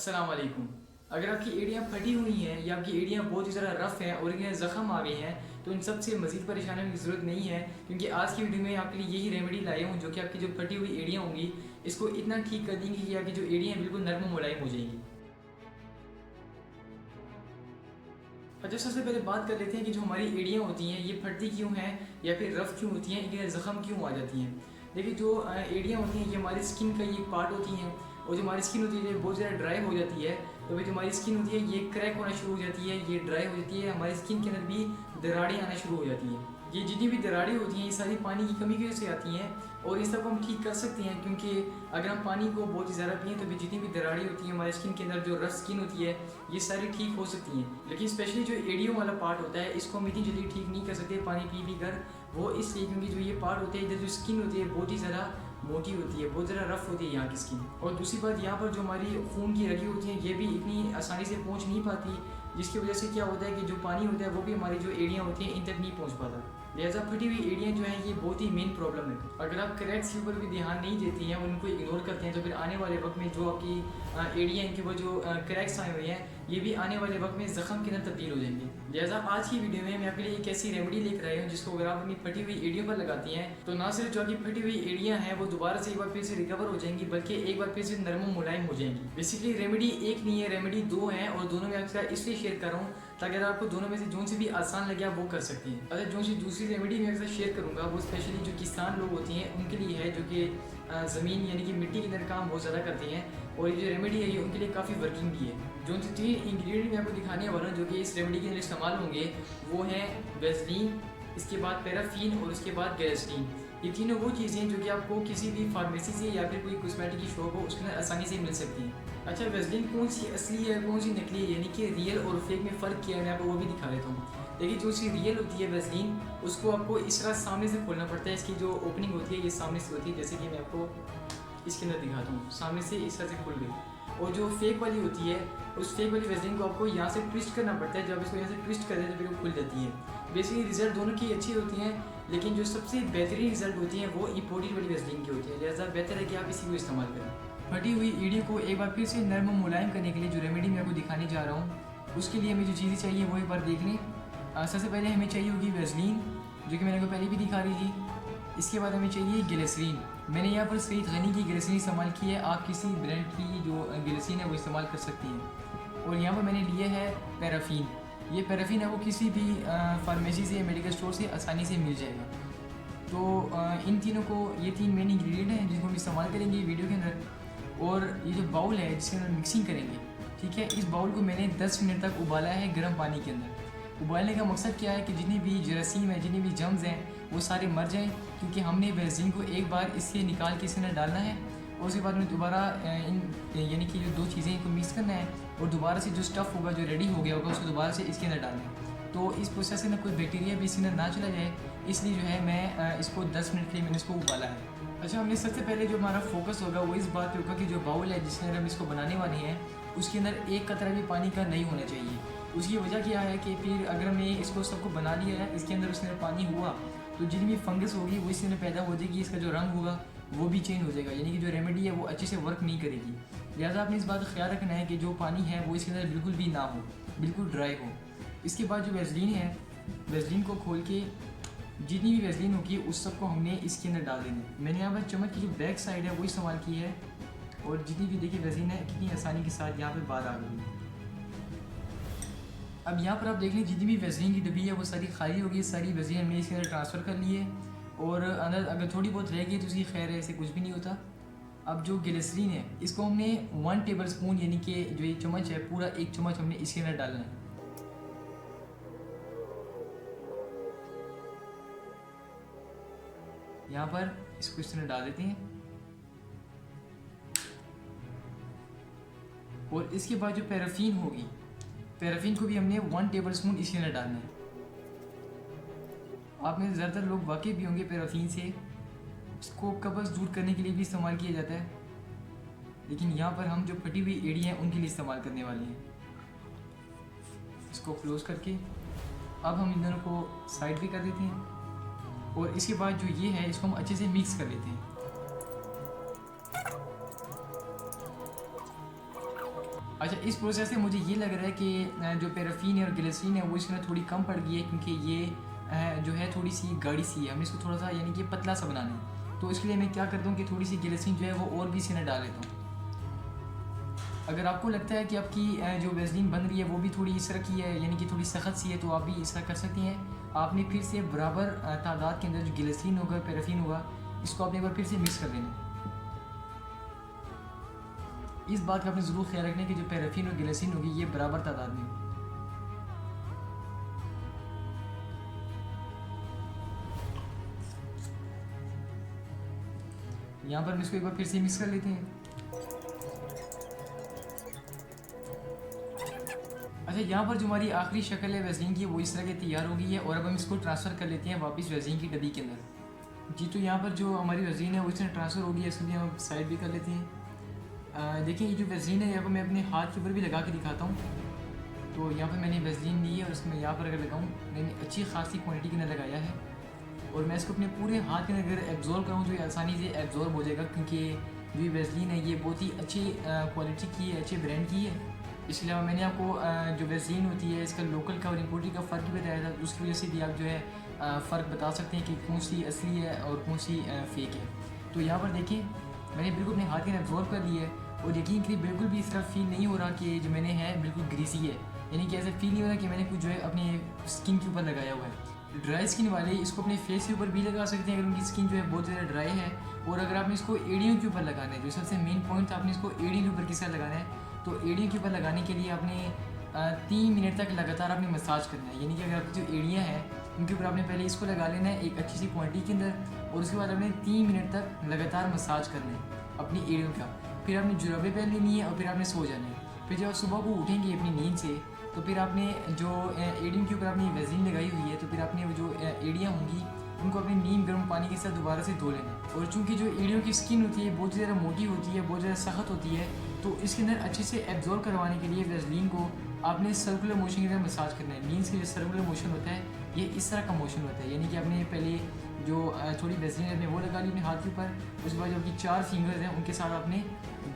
अस्सलाम वालेकुम। अगर आपकी एड़ियाँ फटी हुई हैं या आपकी एड़ियाँ बहुत ही ज़्यादा रफ़ हैं और इनमें ज़ख़म आ गए हैं तो इन सब से मज़ीद परेशान होने की ज़रूरत नहीं है, क्योंकि आज की वीडियो में आपके लिए यही रेमेडी लाया हूँ जो कि आपकी जो फटी हुई एड़ियाँ होंगी इसको इतना ठीक कर देंगी कि आपकी जो एड़ियाँ बिल्कुल नरम मुलायम हो जाएंगी। अच्छा, सबसे पहले बात कर लेते हैं कि जो हमारी एड़ियाँ होती हैं ये फटती क्यों हैं या फिर रफ़ क्यों होती हैं, इनके ज़ख़म क्यों आ जाती हैं। देखिए, जो एड़ियाँ होती हैं ये हमारी स्किन का ये पार्ट होती हैं और जो हमारी स्किन होती है ये बहुत ज़्यादा ड्राई हो जाती है, तो फिर जो हमारी स्किन होती है ये क्रैक होना शुरू हो जाती है, ये ड्राई हो जाती है, हमारी स्किन के अंदर भी दरारें आना शुरू हो जाती हैं। ये जितनी भी दरारें होती हैं ये सारी पानी की कमी की वजह से आती हैं और इस सबको हम ठीक कर सकते हैं, क्योंकि अगर हम पानी को बहुत ही ज़्यादा पिएँ तो फिर जितनी भी दरारें होती हैं हमारी स्किन के अंदर जो रफ स्किन होती है ये सारी ठीक हो सकती हैं। लेकिन स्पेशली जो एड़ियों वाला पार्ट होता है इसको हम इतनी जल्दी ठीक नहीं कर सकते पानी पी पी कर, वो इसलिए क्योंकि जो ये पार्ट होते हैं इधर जो स्किन होती है बहुत ही ज़्यादा मोटी होती है, बहुत ज़्यादा रफ़ होती है यहाँ की स्किन। और दूसरी बात, यहाँ पर जो हमारी खून की रगी होती हैं ये भी इतनी आसानी से पहुँच नहीं पाती, जिसकी वजह से क्या होता है कि जो पानी होता है वो भी हमारी जो एड़ियाँ होती हैं इन तक नहीं पहुँच पाता। लिहाजा फटी हुई एड़ियाँ जो हैं ये बहुत ही मेन प्रॉब्लम है। अगर आप क्रैक्स के ऊपर भी ध्यान नहीं देती हैं, उनको इग्नोर करते हैं, तो फिर आने वाले वक्त में जो आपकी एड़ियाँ इनके ऊपर जो क्रैक्स आए हुए हैं ये भी आने वाले वक्त में ज़ख़म के अंदर तब्दील हो जाएंगे। लिहाजा आज की वीडियो में मैं आपके लिए एक ऐसी रेमेडी लेकर आया हूँ जिसको अगर आप अपनी फटी हुई एड़ियों पर लगाती हैं तो ना सिर्फ जो आपकी फटी हुई एड़ियाँ हैं वो दोबारा से एक बार फिर से रिकवर हो जाएंगी, बल्कि एक बार फिर से नरम मुलायम हो जाएंगी। बेसिकली रेमेडी एक नहीं है, रेमेडी दो हैं और दोनों में आपके साथ इसलिए शेयर कर रहा हूँ ताकि अगर आपको दोनों में से जो सी भी आसान लगे आप वो कर सकती हैं। अगर जो सी दूसरी रेमेडी मैं आपके साथ शेयर करूँगा वो स्पेशली जो किसान लोग होती हैं उनके लिए है, जो कि ज़मीन यानी कि मिट्टी के अंदर काम बहुत ज़्यादा करती हैं, और ये जो रेमेडी है ये उनके लिए काफ़ी वर्किंग भी है। जो 3 इंग्रेडिएंट मैं आपको दिखाने वाला हूँ जो कि इस रेमेडी के अंदर इस्तेमाल होंगे वो हैं वेज़लीन, इसके बाद पैराफिन और उसके बाद ग्लिसरीन। ये तीनों वो चीज़ें हैं जो कि आपको किसी भी फार्मेसी से या फिर कोई कॉस्मेटिक की शॉप हो उसके अंदर आसानी से मिल सकती हैं। अच्छा, वेज़लीन कौन सी असली है कौन सी नकली है, यानी कि रियल और फेक में फ़र्क किया है, मैं आपको वो भी दिखा देता हूँ। देखिए, जो सी रियल होती है वेज़लीन उसको आपको इस तरह सामने से खोलना पड़ता है, इसकी जो ओपनिंग होती है ये सामने से होती है, जैसे कि मैं आपको इसके अंदर दिखाता हूँ, सामने से इस तरह से खुल गई। और जो फेक वाली होती है उस फेक वाली वेज़लीन को आपको यहाँ से ट्विस्ट करना पड़ता है, जब इसको यहाँ से ट्विस्ट करते हैं तो फिर वो खुल जाती है। बेसिकली रिजल्ट दोनों की अच्छी होती हैं, लेकिन जो सबसे बेहतरीन रिजल्ट होती हैं वो इंपोर्टेड वाली वेज़लीन की होती है। लिहाजा बेहतर है कि आप इसी को इस्तेमाल करें। फटी हुई एड़ियों को एक बार फिर से नरम और मुलायम करने के लिए जो रेमेडी मैं आपको दिखाने जा रहा हूँ उसके लिए हमें जो चीज़ें चाहिए वो एक बार देख लें। सबसे पहले हमें चाहिए होगी वेज़लीन, जो कि मैंने आपको पहले भी दिखा रही थी। इसके बाद हमें चाहिए ग्लिसरीन। मैंने यहाँ पर सईद गनी की ग्लिसरीन इस्तेमाल की है, आप किसी ब्रांड की जो ग्लिसरीन है वो इस्तेमाल कर सकती हैं। और यहाँ पर मैंने लिया है पैराफिन। ये पैराफिन है वो किसी भी फार्मेसी से या मेडिकल स्टोर से आसानी से मिल जाएगा। तो इन तीनों को, ये 3 मेन इंग्रेडिएंट हैं जिनको हम इस्तेमाल करेंगे वीडियो के अंदर। और ये जो बाउल है जिसके अंदर मिक्सिंग करेंगे, ठीक है, इस बाउल को मैंने 10 मिनट तक उबाला है गर्म पानी के अंदर। उबालने का मकसद क्या है कि जितनी भी जरासीम है, जितनी भी जम्स हैं वो सारे मर जाएं, क्योंकि हमने वेज़लीन को एक बार इससे निकाल के इसके अंदर डालना है और उसके बाद में दोबारा इन यानी कि जो 2 चीज़ें इनको मिक्स करना है और दोबारा से जो स्टफ़ होगा जो रेडी हो गया होगा उसको दोबारा से इसके अंदर डालना है। तो इस प्रोसेस से ना कोई बैक्टीरिया भी इसके अंदर ना चला जाए, इसलिए जो है मैं इसको 10 मिनट के लिए मैंने इसको उबाला है। अच्छा, हमने सबसे पहले जो हमारा फोकस होगा वो इस बात पे होगा कि जो बाउल है जिसके अंदर हम इसको बनाने वाले हैं उसके अंदर एक कतरा भी पानी का नहीं होना चाहिए। उसकी वजह क्या है कि फिर अगर हमने इसको सबको बना लिया है, इसके अंदर उसके अंदर पानी हुआ तो जितनी भी फंगस होगी वो इसके अंदर पैदा हो जाएगी, इसका जो रंग होगा वो भी चेंज हो जाएगा, यानी कि जो रेमेडी है वो अच्छे से वर्क नहीं करेगी। लिहाजा आपने इस बात का ख्याल रखना है कि जो पानी है वो इसके अंदर बिल्कुल भी ना हो, बिल्कुल ड्राई हो। इसके बाद जो वेज़लीन है, वेज़लीन को खोल के जितनी भी वेज़लीन होगी उस सबको हमने इसके अंदर डाल देना है। मैंने यहाँ पर चम्मच की जो बैक साइड है वो इस्तेमाल की है, और जितनी भी देखिए वेज़लीन है कितनी आसानी के साथ यहाँ पर बाहर आ गई। अब यहाँ पर आप देख लें जितनी भी वेज़लीन की डब्बी है वो सारी खाली होगी, सारी वेज़लीन हमने इसके अंदर ट्रांसफ़र कर ली है, और अंदर अगर थोड़ी बहुत रह गई तो उसकी खैर है, ऐसे कुछ भी नहीं होता। अब जो ग्लिसरीन है इसको हमने 1 टेबल स्पून यानी कि जो ये चम्मच है पूरा 1 चम्मच हमने इसके अंदर डालना है। यहाँ पर इसको इस तरह डाल देते हैं, और इसके बाद जो पैराफिन होगी, पैराफिन को भी हमने 1 टेबल स्पून इसके अंदर डालना है। आप में ज़्यादातर लोग वाकिफ़ भी होंगे पैराफिन से, इसको कब्ज़ दूर करने के लिए भी इस्तेमाल किया जाता है, लेकिन यहाँ पर हम जो फटी हुई एड़ी हैं उनके लिए इस्तेमाल करने वाले हैं। इसको क्लोज़ करके अब हम इन दोनों को साइड पे कर देते हैं, और इसके बाद जो ये है इसको हम अच्छे से मिक्स कर लेते हैं। अच्छा, इस प्रोसेस से मुझे ये लग रहा है कि जो पैराफिन है और ग्लिसरीन है वो इसमें थोड़ी कम पड़ गई है, क्योंकि ये जो है थोड़ी सी गाढ़ी सी है, हमें इसको थोड़ा सा यानी कि पतला सा बनाना है। तो इसके लिए मैं क्या करता हूँ कि थोड़ी सी ग्लिसरीन जो है वो और भी इसमें डाल लेता हूँ। अगर आपको लगता है कि आपकी जो वेज़लिन बन रही है वो भी थोड़ी इस तरह की है, यानी कि थोड़ी सख्त सी है, तो आप भी इस तरह कर सकती हैं। आपने फिर से बराबर तादाद के अंदर जो ग्लिसरीन होगा, पैराफिन होगा, इसको आपने एक बार फिर से मिक्स कर देना। इस बात का आपने ज़रूर ख्याल रखना है कि जो पैराफिन और ग्लिसरीन होगी ये बराबर तादाद में हो। यहाँ पर हम इसको एक बार फिर से मिक्स कर लेते हैं। अच्छा, यहाँ पर जो हमारी आखिरी शक्ल है वेज़लिन की वो इस तरह की तैयार हो गई है, और अब हम इसको ट्रांसफ़र कर लेते हैं वापस वेज़लिन की डब्बी के अंदर। जी, तो यहाँ पर जो हमारी वेज़लिन है वो इसमें ट्रांसफ़र हो गई है, इसको भी हम साइड भी कर लेते हैं। देखिए, ये जो वेज़लिन है यहाँ पर मैं अपने हाथ के ऊपर भी लगा के दिखाता हूँ। तो यहाँ पर मैंने वेज़लिन ली है और इसमें यहाँ पर अगर लगाऊँ, मैंने अच्छी खासी क्वान्टिटी के अंदर लगाया है, और मैं इसको अपने पूरे हाथ के अंदर अगर एब्जॉर्व करूँ तो ये आसानी से एब्जॉर्व हो जाएगा, क्योंकि जो वेज़लिन है ये बहुत ही अच्छी क्वालिटी की है, अच्छे ब्रांड की है। इसके अलावा मैंने आपको जो वेज़लिन होती है इसका लोकल का और इम्पोर्टेड का फ़र्क भी बताया था, उसकी वजह से भी आप जो है फ़र्क बता सकते हैं कि कौन सी असली है और कौन सी फ़ेक है। तो यहाँ पर देखिए, मैंने बिल्कुल अपने हाथ के अंदर एब्जॉर्व कर लिया है, और यकीन करिए बिल्कुल भी इस तरह फील नहीं हो रहा कि जो मैंने है बिल्कुल ग्रीसी है, यानी कि ऐसा फील नहीं हो रहा कि मैंने कुछ जो है अपनी स्किन के ऊपर लगाया हुआ है। ड्राई स्किन वाले इसको अपने फेस के ऊपर भी लगा सकते हैं अगर उनकी स्किन जो है बहुत ज़्यादा ड्राई है, और अगर आपने इसको एड़ियों के ऊपर लगाना है, जो सबसे मेन पॉइंट आपने इसको एड़ियों के ऊपर किस तरह लगाना है, तो एड़ियों के ऊपर लगाने के लिए आपने 3 मिनट तक लगातार आपने मसाज करना है। यानी कि अगर आपकी जो एड़ियाँ हैं उनके ऊपर आपने पहले इसको लगा लेना है एक अच्छी सी क्वांटिटी के अंदर, और उसके बाद आपने 3 मिनट तक लगातार मसाज करना है अपनी एड़ियों का। फिर आपने जुराबें पहन लेनी है और फिर आपने सो जाना है। फिर जब आप सुबह को उठेंगे अपनी नींद से, तो फिर आपने जो एड़ियों के ऊपर आपने वेज़लिन लगाई हुई है, तो फिर आपने वो जो एड़ियाँ होंगी उनको अपने नीम गर्म पानी के साथ दोबारा से धो लेना। और चूंकि जो एड़ियों की स्किन होती है बहुत ज़्यादा मोटी होती है, बहुत ज़्यादा सख्त होती है, तो इसके अंदर अच्छे से एब्जॉर्व करवाने के लिए वेज़लिन को आपने सर्कुलर मोशन के अंदर मसाज करना है। मीन्स की जो सर्कुलर मोशन होता है ये इस तरह का मोशन होता है, यानी कि आपने पहले जो थोड़ी वेज़लिन आपने वो लगा ली अपने हाथ के ऊपर, उसके बाद जो आपकी 4 फिंगर्स हैं उनके साथ आपने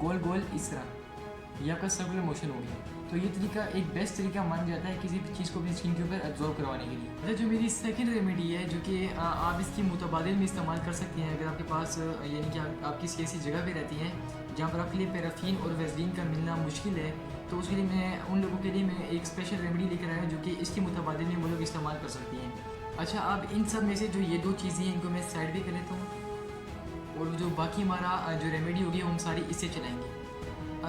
गोल गोल इस तरह, ये आपका सर्कुलर मोशन हो गया। तो ये तरीका एक बेस्ट तरीका मान जाता है किसी भी चीज़ को अपनी स्किन के ऊपर एब्जॉर्व करवाने के लिए। अच्छा, जो मेरी सेकंड रेमेडी है जो कि आप इसकी मुतबादिल में इस्तेमाल कर सकते हैं, अगर आपके पास यानी कि आप किसी ऐसी जगह पे रहती हैं जहाँ पर आपके लिए पैराफिन और वेज़लिन का मिलना मुश्किल है, तो उसके लिए मैं उन लोगों के लिए मैं एक स्पेशल रेमेडी लेकर आया हूँ जो कि इसकी मुतबादिल में वो लोग इस्तेमाल कर सकती हैं। अच्छा, अब इन सब में से जो ये 2 चीज़ें हैं इनको मैं साइड भी कर लेता हूँ, और जो बाकी हमारा जो रेमेडी होगी हम सारी इससे चलाएँगे।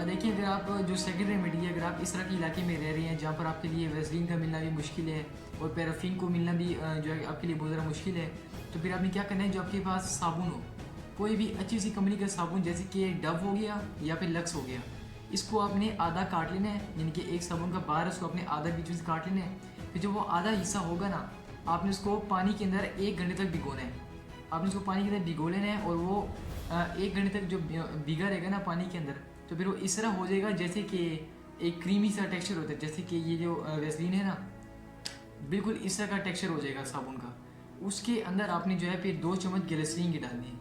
देखिए, अगर आप जो सेकंड रेमेडी है, अगर आप इस तरह के इलाके में रह रहे हैं जहाँ पर आपके लिए वेज़लिन का मिलना भी मुश्किल है और पैराफिन को मिलना भी जो है आपके लिए बहुत ज़्यादा मुश्किल है, तो फिर आपने क्या करना है, जो आपके पास साबुन हो, कोई भी अच्छी सी कंपनी का साबुन, जैसे कि डव हो गया या फिर लक्स हो गया, इसको आपने आधा काट लेना है, यानी कि एक साबुन का बार उसको आपने आधा बीच में काट लेना है। फिर जब वो आधा हिस्सा होगा ना, आपने उसको पानी के अंदर 1 घंटे तक भिगोना है। आपने उसको पानी के अंदर भिगो लेना है, और वो 1 घंटे तक जो भीगा रहेगा ना पानी के अंदर, तो फिर वो इस तरह हो जाएगा जैसे कि एक क्रीमी सा टेक्सचर होता है, जैसे कि ये जो वेज़लिन है ना, बिल्कुल इस तरह का टेक्सचर हो जाएगा साबुन का। उसके अंदर आपने जो है फिर 2 चम्मच ग्लिसरीन की डालनी है।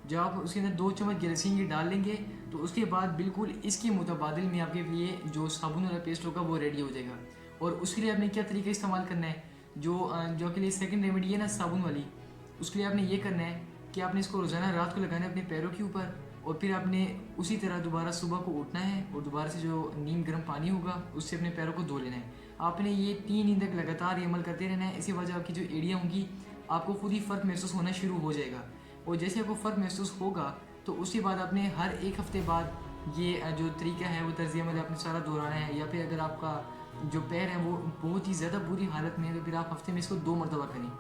जब आप उसके अंदर 2 चम्मच ग्लिसरीन की डाल लेंगे, तो उसके बाद बिल्कुल इसके मुतबादिल में आपके लिए जो साबुन वाला पेस्ट होगा वो रेडी हो जाएगा। और उसके लिए आपने क्या तरीका इस्तेमाल करना है, जो आपके लिए सेकंड रेमेडी है ना साबुन वाली, उसके लिए आपने ये करना है कि आपने इसको रोज़ाना रात को लगाना है अपने पैरों के ऊपर, और फिर आपने उसी तरह दोबारा सुबह को उठना है और दोबारा से जो नीम गर्म पानी होगा उससे अपने पैरों को धो लेना है। आपने ये 3 दिन तक लगातार ये अमल करते रहना है। इसी वजह आपकी जो एड़ियाँ होंगी आपको खुद ही फ़र्क महसूस होना शुरू हो जाएगा, और जैसे आपको फ़र्क महसूस होगा तो उसके बाद आपने हर 1 हफ़्ते बाद ये जो तरीका है वो तर्ज़ अमल आपने सारा दोहराना है। या फिर अगर आपका जो पैर है वो बहुत ही ज़्यादा बुरी हालत में है, तो फिर आप हफ़्ते में इसको 2 मरतबा करें।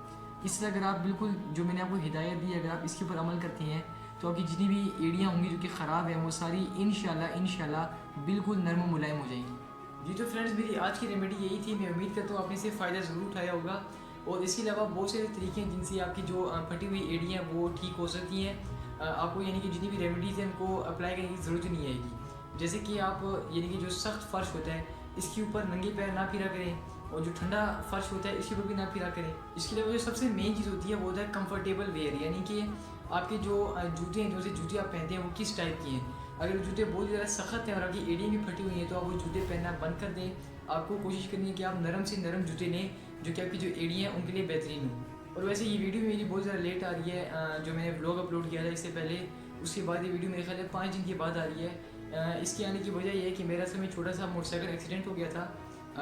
इस तरह अगर आप बिल्कुल जो मैंने आपको हिदायत दी, अगर आप इसके ऊपर अमल करती हैं, तो आपकी जितनी भी एड़ियाँ होंगी जो कि ख़राब हैं वो सारी इंशाल्लाह बिल्कुल नरम व मुलायम हो जाएंगी। जी, तो फ्रेंड्स, मेरी आज की रेमेडी यही थी। मैं उम्मीद करता हूँ आपने इससे फ़ायदा ज़रूर उठाया होगा, और इसके अलावा बहुत सारे तरीके हैं जिनसे आपकी जो फटी हुई एड़ियाँ वो ठीक हो सकती हैं। आपको यानी कि जितनी भी रेमेडीज़ हैं उनको अप्लाई करने की ज़रूरत नहीं आएगी। जैसे कि आप यानी कि जो सख्त फ़र्श होता है इसके ऊपर नंगे पैर ना फिरा करें, और जो ठंडा फर्श होता है इसके ऊपर भी ना फिरा करें। इसके लिए जो सबसे मेन चीज़ होती है वो होता है कंफर्टेबल वेयर, यानी कि आपके जो जूते हैं, जो से जूते आप पहनते हैं वो किस टाइप की हैं। अगर जूते बहुत ज़्यादा सख्त हैं और आपकी एड़ियाँ भी फटी हुई हैं तो आप वो जूते पहनना बंद कर दें। आपको कोशिश करनी है कि आप नरम से नरम जूते लें जो कि आपकी जो एड़ियाँ हैं उनके लिए बेहतरीन हो। और वैसे ये वीडियो मेरी बहुत ज़्यादा लेट आ रही है, जो मैंने व्लॉग अपलोड किया था इससे पहले, उसके बाद ये वीडियो मेरे ख्याल है 5 दिन के बाद आ रही है। इसके आने की वजह यह है कि मेरा असल में छोटा सा मोटरसाइकिल एक्सीडेंट हो गया था।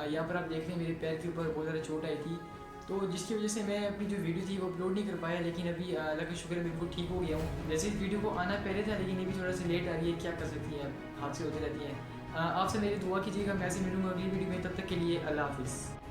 यहाँ पर आप देख रहे हैं मेरे पैर के ऊपर बहुत ज़्यादा चोट आई थी, तो जिसकी वजह से मैं अपनी जो वीडियो थी वो अपलोड नहीं कर पाया। लेकिन अभी अल्लाह का शुक्र है बिल्कुल ठीक हो गया हूँ। वैसे इस वीडियो को आना पहले था लेकिन ये भी थोड़ा सा लेट आ रही है, क्या कर सकती है, हादसे होते रहती हैं। आपसे मेरी दुआ कीजिएगा, मैं ऐसे मिलूँगा अगली वीडियो में, तब तक के लिए अल्लाह हाफिज़।